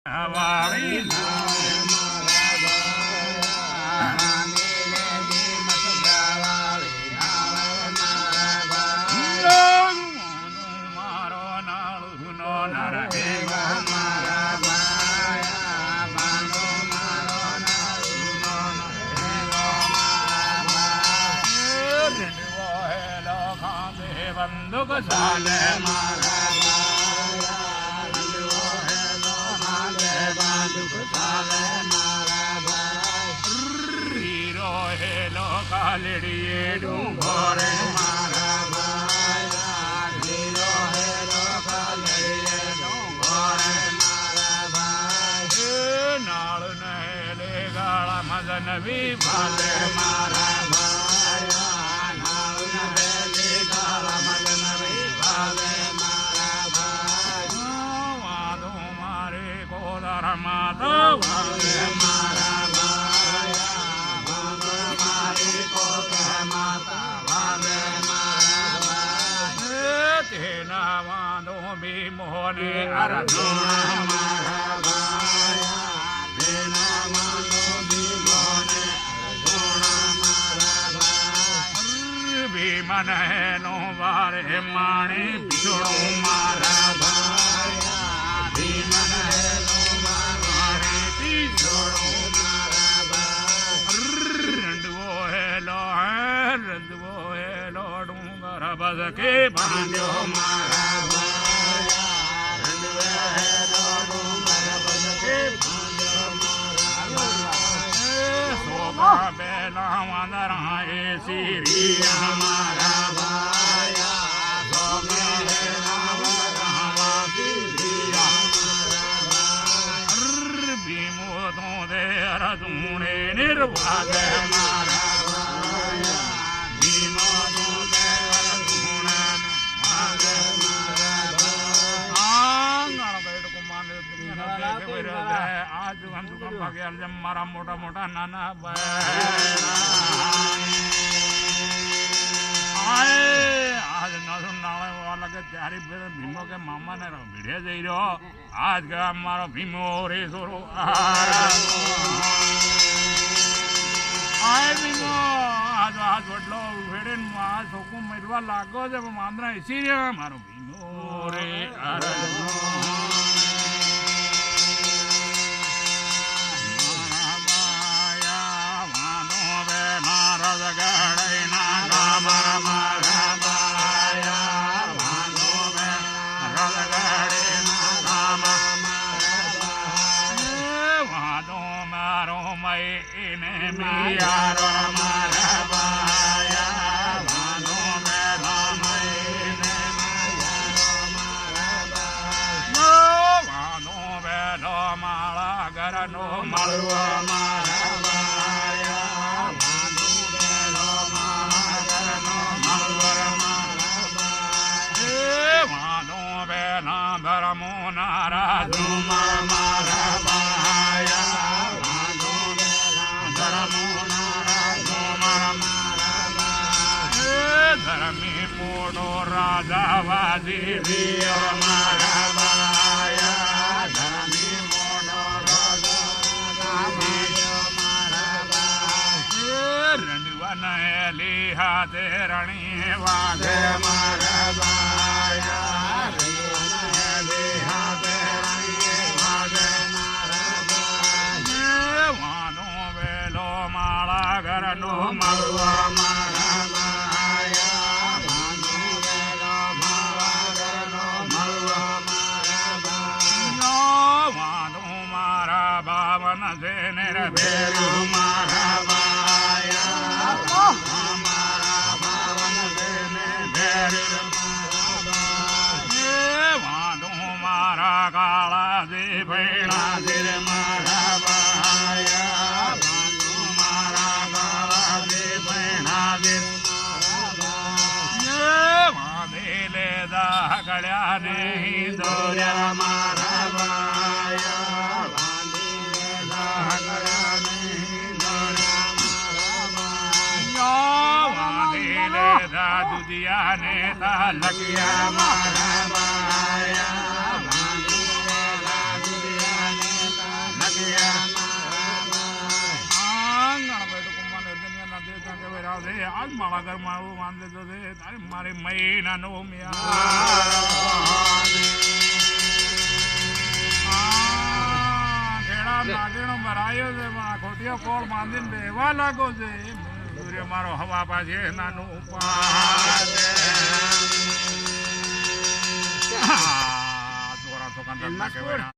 વાળી મારો નાળુનો નરહે બંદુક ચાલે મારા હીરો હેલો કાલડીએ ડુંગોરે મારા ભાઈ હીરો હેલો કાલડીએ ડુંગોરે મારા ભાઈ નાળ નહેલે ગાળા મદન વિભાલે મારા ભાઈ નાળ નહેલે ગાળા મદન વિભાલે મારા ભાઈ વાદો મારે કોદર માતા વાલે મારા ભાઈ વાદો મારે કોદર માતા વાલે મારા ભાઈ તેના વાદો ભીમોને અર્જુન મારા ભાઈ તેના વાદો ભીમોને અર્જુન મારા ભાઈ ભીમન હેનો વારે માણી ભીડું મારા ભાઈ ભીમન હેનો વારે ભીડું મારા ભાઈ રંડવો હેલો ડુંગર બસકે બાંધ્યો મારા ભાઈ રંડવો હેલો ડુંગર બસકે બાંધ્યો મારા ભાઈ સોગા બેલા વાંદરા એ સિરિયા મારા ભાઈ સોગા બેલા વાંદરા સિરિયા મારા ભાઈ ભીમો તો દે અર્જુને નિર્વાગે મારા ભાઈ ભીમો તો દે અર્જુને નિર્વાગે મારા ભાઈ આંગણ બેડ કુમાર દુનિયા કે વેરે આજ દુકાન ભાગે અલજમ મારા મોટા મોટા નાના ભાઈ આજ નસું નાળે વાલા કે ચારી ફેર ભીમો કે મામાને ભીડે જઈ રહ્યો આજ કે મારો ભીમો રે સોરો આય ભીમો આજ આજ વડલો ભેડે આ છોકું મેળવા લાગો છે માંદરા એસી રહ્યા મારો ભીમો રે મળવા મારા બાયા વાનો બેના ધર્મો નારા ઝુમર મારા બાયા વાનો બેના ધર્મો નારા ઝુમર મારા બાયા ધર્મી મોડો રાજા વાજી વીર મારા બાયા ધર્મી મોડો રણવન હેલી હાથે રણી વાગે મારા બાયા રણવન હેલી હાથે રણી વાગે મારા બાયા વાનો વેલો માળા ઘરનો મળવા મારા બાયા વાનો વેલો માળા ઘરનો મળવા મારા બાયા વાનો મારા ભાવન છે નિર્ભેરું મારા બાયા મારા ભાવન છે નિર્ભેરું મારા બાયા વાંધો મારા કાળા જે ભૈણા છે મારા બાયા વાંધો મારા કાળા જે ભૈણા છે મારા બાયા વાંધે લેદા ગળ્યા ને દોર્યા મારા બાયા વાંધે લેદા ગળ્યા ને દોર્યા મારા બાયા વાંધે લેદા દુધિયા ને લગ્યા મારા બાયા વાંધે લેદા દુધિયા ને આજ મારા ઘરમાં એવું વાંધો તો છે તારે મારી મહિનાનો ખેડા નાગેણો ભરાયો છે ખોટીઓ કોળ બાંધીને રહેવા લાગો છે સૂર્ય મારો હવા પાછે નાનું ચોરા તો કંદર નાખે